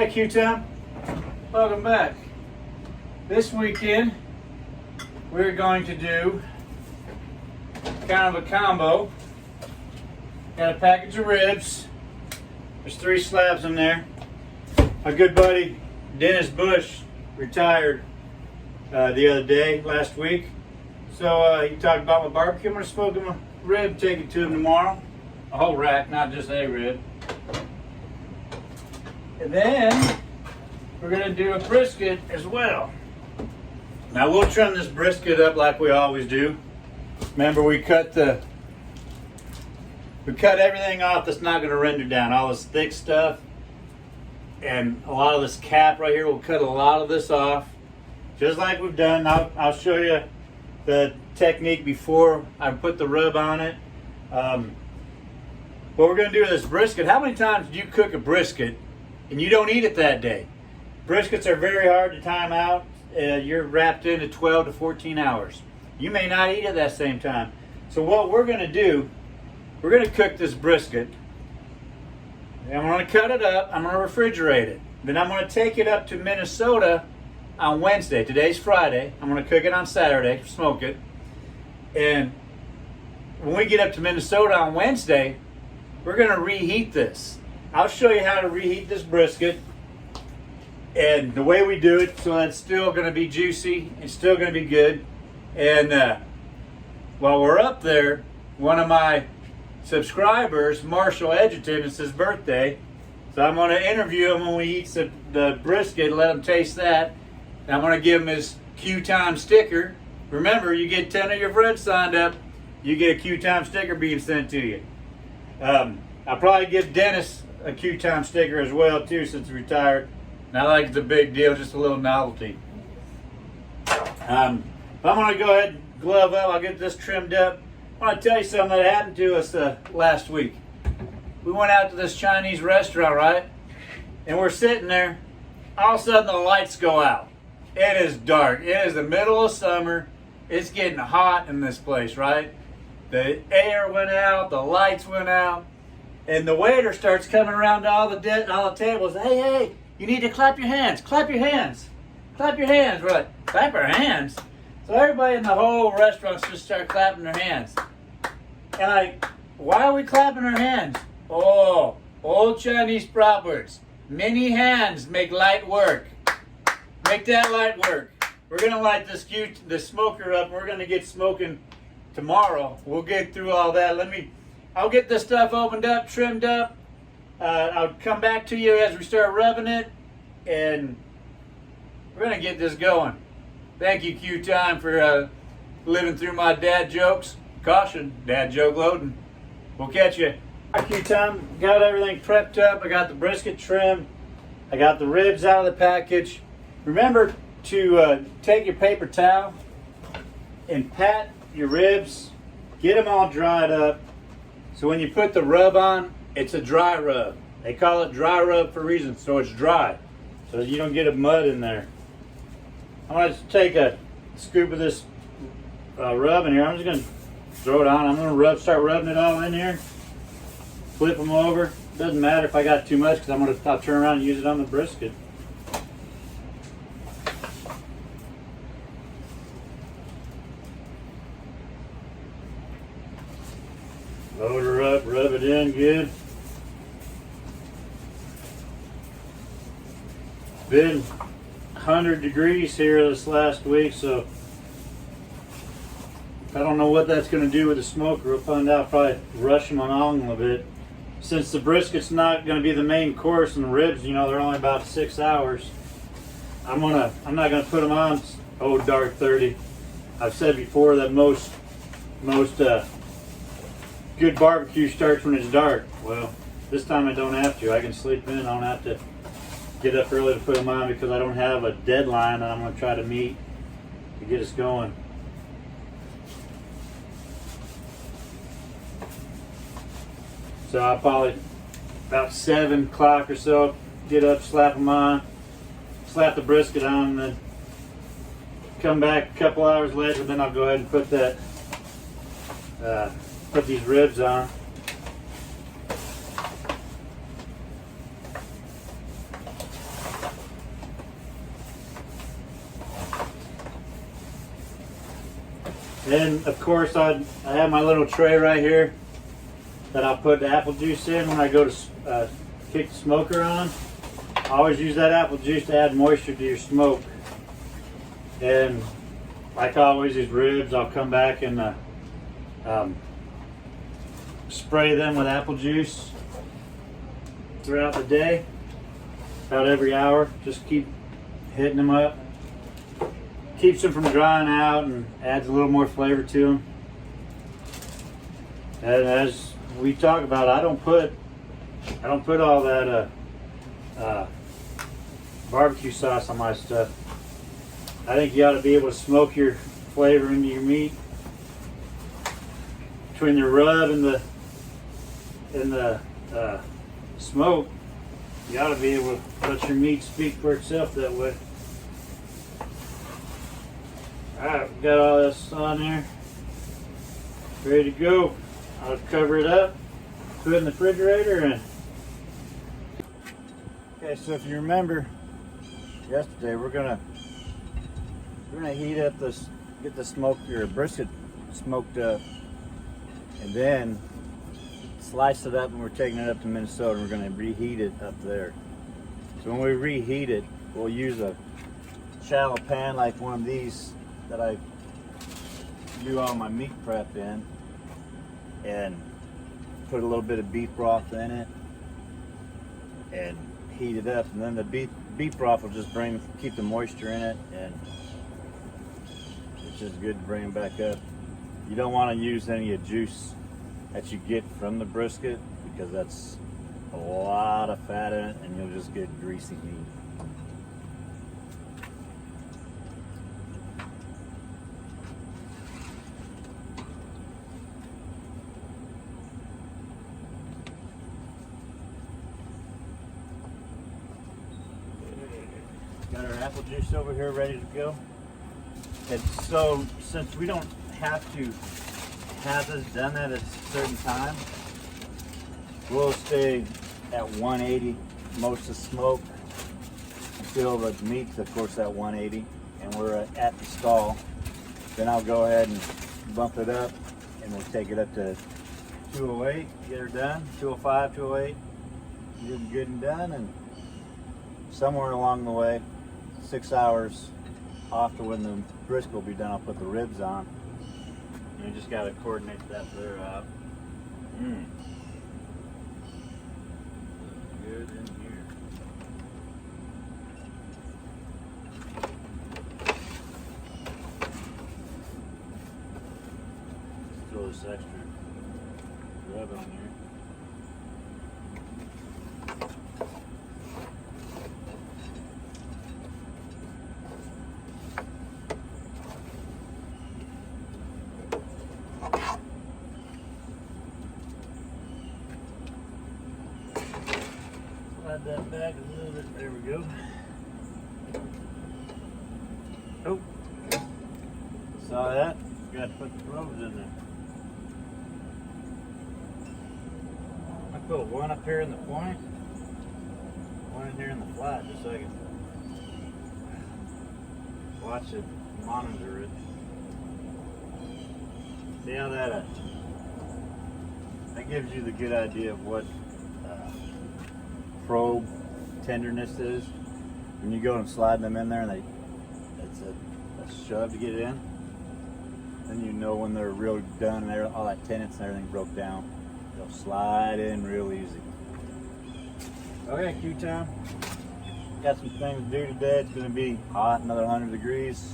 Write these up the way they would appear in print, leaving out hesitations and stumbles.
Hey Q-Town, welcome back. This weekend we're going to do kind of a combo. Got a package of ribs. There's 3 slabs in there. My good buddy Dennis Bush retired the other day, last week. So he talked about my barbecue. I'm going to smoke him a rib, take it to him tomorrow. A whole rack, not just a rib. And then we're going to do a brisket as well. Now we'll trim this brisket up like we always do. Remember, we cut everything off that's not going to render down, all this thick stuff, and a lot of this cap right here. We'll cut a lot of this off, just like we've done. I'll show you the technique before I put the rub on it. What we're going to do with this brisket, how many times do you cook a brisket and you don't eat it that day? Briskets are very hard to time out. You're wrapped into 12 to 14 hours. You may not eat it that same time. So what we're going to do, we're going to cook this brisket. And I'm going to cut it up. I'm going to refrigerate it. Then I'm going to take it up to Minnesota on Wednesday. Today's Friday. I'm going to cook it on Saturday, smoke it. And when we get up to Minnesota on Wednesday, we're going to reheat this. I'll show you how to reheat this brisket and the way we do it so that it's still going to be juicy. It's still going to be good. And while we're up there, one of my subscribers, Marshall Edgerton, it's his birthday. So I'm going to interview him when we eat the brisket, let him taste that. And I'm going to give him his Q-Time sticker. Remember, you get 10 of your friends signed up, you get a Q-Time sticker being sent to you. I'll probably give Dennis a Q-Time sticker as well too, since he's retired. Not like it's a big deal, just a little novelty. I'm going to go ahead and glove up. I'll get this trimmed up. I want to tell you something that happened to us last week. We went out to this Chinese restaurant, right? And we're sitting there. All of a sudden the lights go out. It is dark. It is the middle of summer. It's getting hot in this place, right? The air went out, the lights went out, and the waiter starts coming around to all the tables. Hey, you need to clap your hands. Clap your hands. Clap your hands. We're like, clap our hands? So everybody in the whole restaurant just start clapping their hands. And like, why are we clapping our hands? Oh, old Chinese proverbs. Many hands make light work. Make that light work. We're gonna light this smoker up. We're gonna get smoking tomorrow. We'll get through all that. I'll get this stuff opened up, trimmed up. I'll come back to you as we start rubbing it, and we're gonna get this going. Thank you, Q-Time, for living through my dad jokes. Caution, dad joke loading. We'll catch you. Q-Time, got everything prepped up. I got the brisket trimmed. I got the ribs out of the package. Remember to take your paper towel and pat your ribs. Get them all dried up. So when you put the rub on, it's a dry rub. They call it dry rub for a reason, so it's dry. So you don't get a mud in there. I'm going to take a scoop of this rub in here. I'm just going to throw it on. I'm going to start rubbing it all in here. Flip them over. Doesn't matter if I got too much because I'll turn around and use it on the brisket. Load her up, rub it in good. Been 100 degrees here this last week, so I don't know what that's going to do with the smoker. We'll find out. Probably rush them along a little bit. Since the brisket's not going to be the main course, and the ribs, they're only about 6 hours. I'm not going to put them on dark 30. I've said before that most good barbecue starts when it's dark. Well, this time I don't have to. I can sleep in. I don't have to get up early to put them on because I don't have a deadline that I'm going to try to meet to get us going. So I'll probably about 7 o'clock or so get up, slap them on, slap the brisket on, and then come back a couple hours later. Then I'll go ahead and put these ribs on. And of course, I have my little tray right here that I'll put the apple juice in when I go to kick the smoker on. I always use that apple juice to add moisture to your smoke. And like always, these ribs, I'll come back and spray them with apple juice throughout the day, about every hour. Just keep hitting them up. Keeps them from drying out and adds a little more flavor to them. And as we talk about, I don't put all that barbecue sauce on my stuff. I think you ought to be able to smoke your flavor into your meat. Between the rub and the smoke, you ought to be able to let your meat speak for itself that way. Alright, we got all this on there. Ready to go. I'll cover it up, put it in the refrigerator, and okay, so if you remember yesterday, we're gonna heat up this, get the smoked or brisket smoked up, and then slice it up, and we're taking it up to Minnesota. We're gonna reheat it up there. So when we reheat it, we'll use a shallow pan like one of these that I do all my meat prep in, and put a little bit of beef broth in it and heat it up, and then the beef broth will just keep the moisture in it, and it's just good to bring them back up. You don't want to use any of the juice that you get from the brisket, because that's a lot of fat in it and you'll just get greasy meat. Got our apple juice over here ready to go. And so since we don't have to have this done at a certain time, we'll stay at 180 most of the smoke until the meat's of course at 180 and we're at the stall. Then I'll go ahead and bump it up and we'll take it up to 208, get her done, 205, 208, get it good and done, and somewhere along the way, 6 hours off to when the brisket will be done, I'll put the ribs on. You just got to coordinate that there out. Good in here. Let's throw this extra rub on here. Slide that back a little bit. There we go. Oh, saw that? Got to put the probes in there. I put one up here in the point, one in here in the flat, just so I can watch it, monitor it. See how that gives you the good idea of what probe tenderness is. When you go and slide them in there and it's a shove to get it in, then you know when they're really done and all that tendons and everything broke down. They'll slide in real easy. Okay, Q time. Got some things to do today. It's going to be hot, another 100 degrees.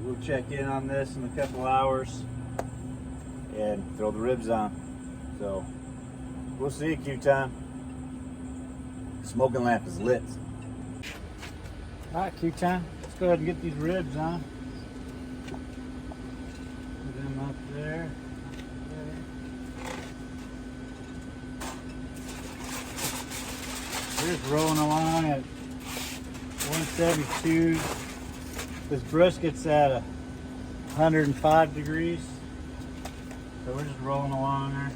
We'll check in on this in a couple hours and throw the ribs on. So we'll see you, Q time. Smoking lamp is lit. All right, Q time. Let's go ahead and get these ribs on. Put them up there. We're just rolling along at 172. This brisket's at 105 degrees. So we're just rolling along there.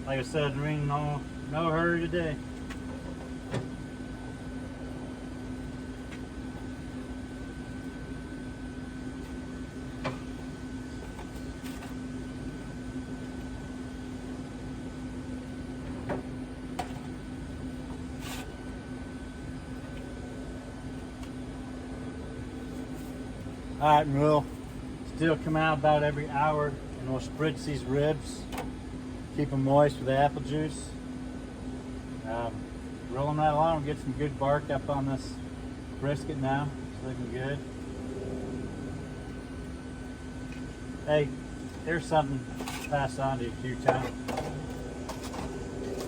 Like I said, there ain't no hurry today. All right, and we'll still come out about every hour and we'll spritz these ribs, keep them moist with the apple juice. Roll them right along, get some good bark up on this brisket now. It's looking good. Hey, here's something to pass on to you, Q-Time.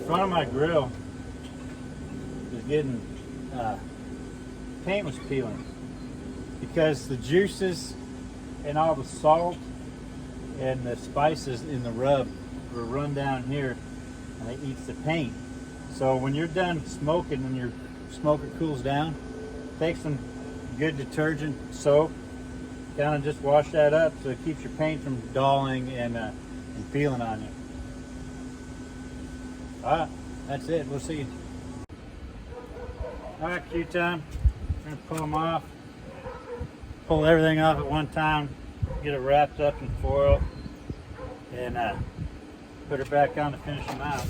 Front of my grill is getting, paint was peeling because the juices and all the salt and the spices in the rub will run down here and it eats the paint. So when you're done smoking, when your smoker cools down, take some good detergent soap, kind of just wash that up so it keeps your paint from dulling and peeling on you. All right, that's it. We'll see you. All right, Q-Time. I'm gonna pull them off. Pull everything off at one time. Get it wrapped up in foil and put it back on to finish them out.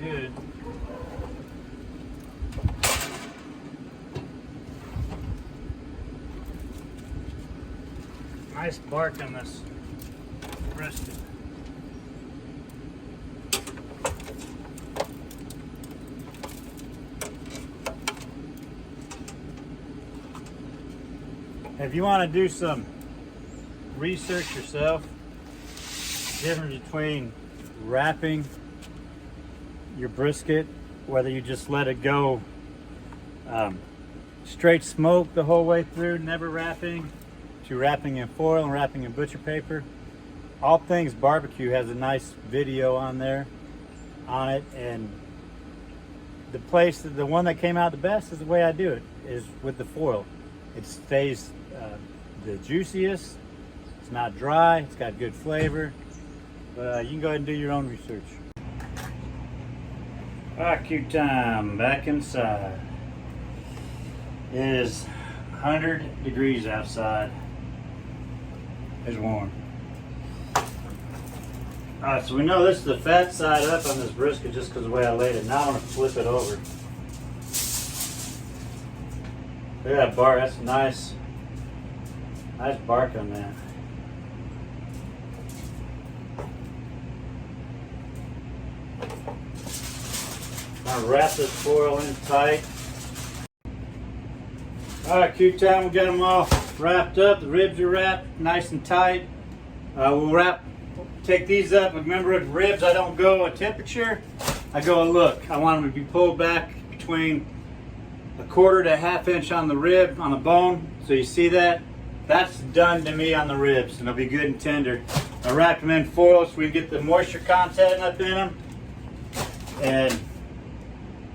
Good. Nice bark on this brisket. If you want to do some research yourself, difference between wrapping your brisket, whether you just let it go straight smoke the whole way through, never wrapping, to wrapping in foil and wrapping in butcher paper. All Things Barbecue has a nice video on there on it, and the one that came out the best is the way I do it, is with the foil. It stays the juiciest, it's not dry, it's got good flavor, but you can go ahead and do your own research. Alright, Q-Time, back inside. It is 100 degrees outside. It's warm. Alright, so we know this is the fat side up on this brisket just because of the way I laid it. Now I'm going to flip it over. Look at that bark, that's nice. Nice bark on that. I'll wrap this foil in tight. Alright, Q-Time, we got them all wrapped up. The ribs are wrapped nice and tight. We'll take these up. Remember, with ribs, I don't go a temperature, I go a look. I want them to be pulled back between a quarter to a half inch on the rib, on the bone. So you see that? That's done to me on the ribs, and they'll be good and tender. I wrapped them in foil so we can get the moisture content up in them. And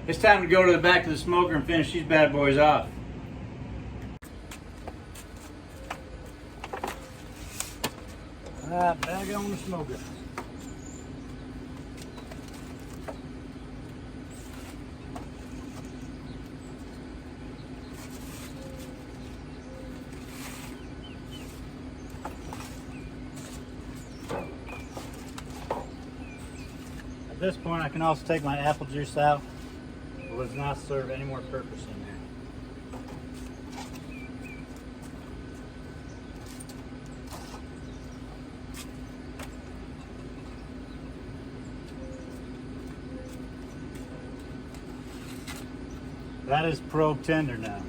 it's time to go to the back of the smoker and finish these bad boys off. Alright, back on the smoker. At this point, I can also take my apple juice out. It does not serve any more purpose in there. That is probe tender now.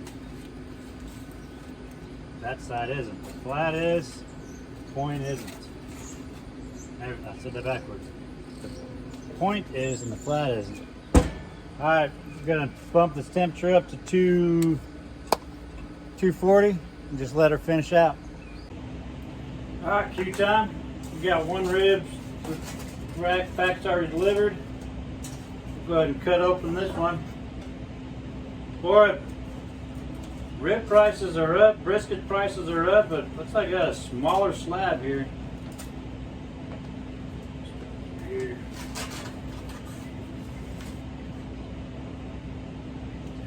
That side isn't. The flat is, the point isn't. I said that backwards. The point is and the flat isn't. Alright, we're gonna bump this temperature up to 240 and just let her finish out. Alright, Q-Time. We got one rib with package already delivered. We'll go ahead and cut open this one. Boy, rib prices are up, brisket prices are up, but looks like I got a smaller slab here.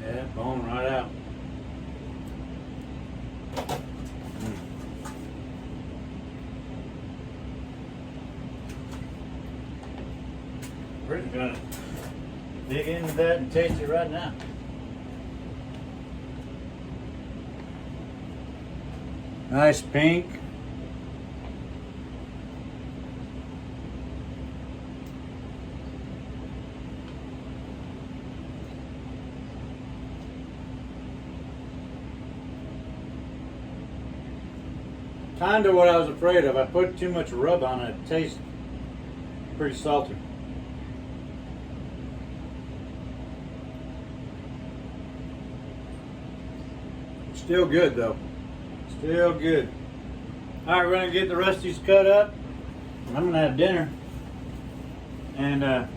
Yeah, bone right out. We're just gonna dig into that and taste it right now. Nice pink. Kind of what I was afraid of. I put too much rub on it. It tastes pretty salty. Still good though. Still good. All right, we're gonna get the rest of these cut up. I'm gonna have dinner. And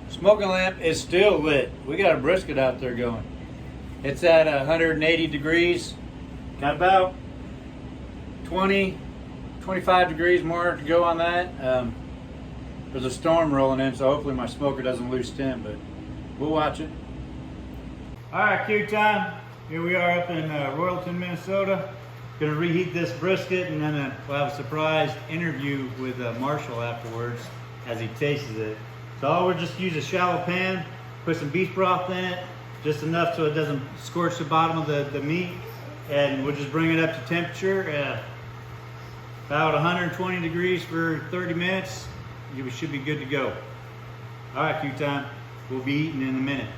smoking lamp is still lit. We got a brisket out there going. It's at 180 degrees. Got about 25 degrees more to go on that. There's a storm rolling in, so hopefully my smoker doesn't lose stem, but we'll watch it. All right, cue time. Here we are up in Royalton, Minnesota. Gonna reheat this brisket, and then we'll have a surprise interview with Marshall afterwards as he tastes it. So we'll just use a shallow pan, put some beef broth in it, just enough so it doesn't scorch the bottom of the meat, and we'll just bring it up to temperature. About 120 degrees for 30 minutes. We should be good to go. All right, cue time. We'll be eating in a minute.